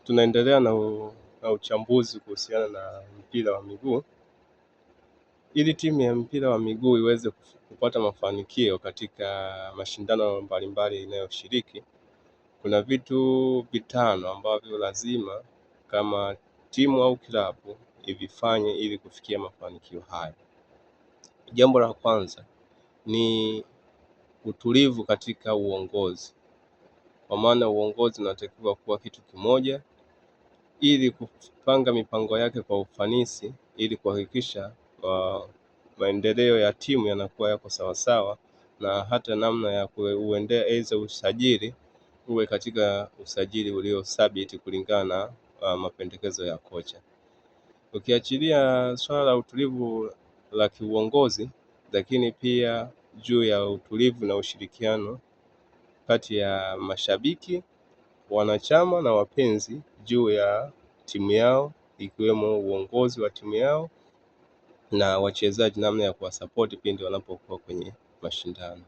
Tunaendelea na uchambuzi kuhusiana na mpira wa miguu. Ili timu ya mpira wa miguu iweze kupata mafanikio katika mashindano mbalimbali inayoshiriki, kuna vitu vitano ambavyo lazima kama timu au klabu ivifanye ili kufikia mafanikio haya. Jambo la kwanza ni utulivu katika uongozi, kwa maana uongozi unatakiwa kuwa kitu kimoja ili kupanga mipango yake kwa ufanisi, ili kuhakikisha maendeleo ya timu yanakuwa yako sawasawa, na hata namna ya kuendea usajili uwe katika usajili ulio thabiti kulingana na mapendekezo ya kocha. Ukiachilia swala la utulivu la kiuongozi, lakini pia juu ya utulivu na ushirikiano kati ya mashabiki, wanachama na wapenzi juu ya timu yao, ikiwemo uongozi wa timu yao na wachezaji, namna ya kuwasapoti pindi wanapokuwa kwenye mashindano.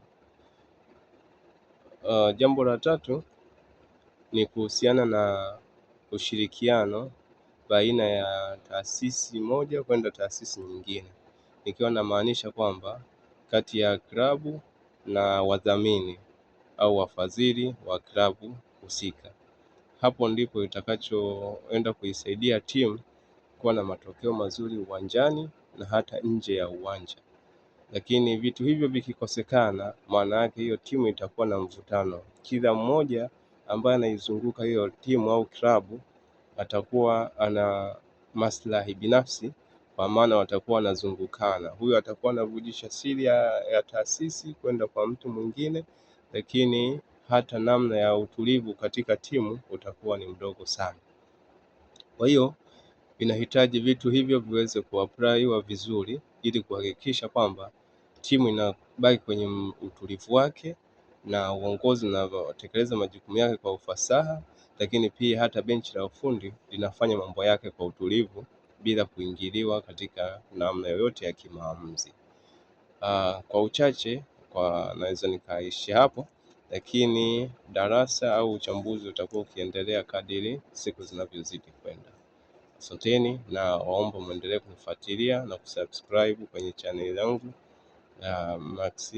Jambo la tatu ni kuhusiana na ushirikiano baina ya taasisi moja kwenda taasisi nyingine, nikiwa namaanisha kwamba kati ya klabu na wadhamini au wafadhili wa klabu husika. Hapo ndipo itakachoenda kuisaidia timu kuwa na matokeo mazuri uwanjani na hata nje ya uwanja. Lakini vitu hivyo vikikosekana, maana yake hiyo timu itakuwa na mvutano. Kila mmoja ambaye anaizunguka hiyo timu au klabu atakuwa ana maslahi binafsi, kwa maana watakuwa wanazungukana. Huyu atakuwa anavujisha siri ya taasisi kwenda kwa mtu mwingine, lakini hata namna ya utulivu katika timu utakuwa ni mdogo sana. Kwa hiyo inahitaji vitu hivyo viweze kuapply vizuri ili kuhakikisha kwamba timu inabaki kwenye utulivu wake na uongozi unatekeleza majukumu yake kwa ufasaha, lakini pia hata benchi la ufundi linafanya mambo yake kwa utulivu bila kuingiliwa katika namna yoyote ya kimaamuzi. Kwa uchache naweza nikaishi hapo, lakini darasa au uchambuzi utakuwa ukiendelea kadiri siku zinavyozidi kwenda. Asanteni na waomba muendelee kunifuatilia na kusubscribe kwenye channel yangu ya Max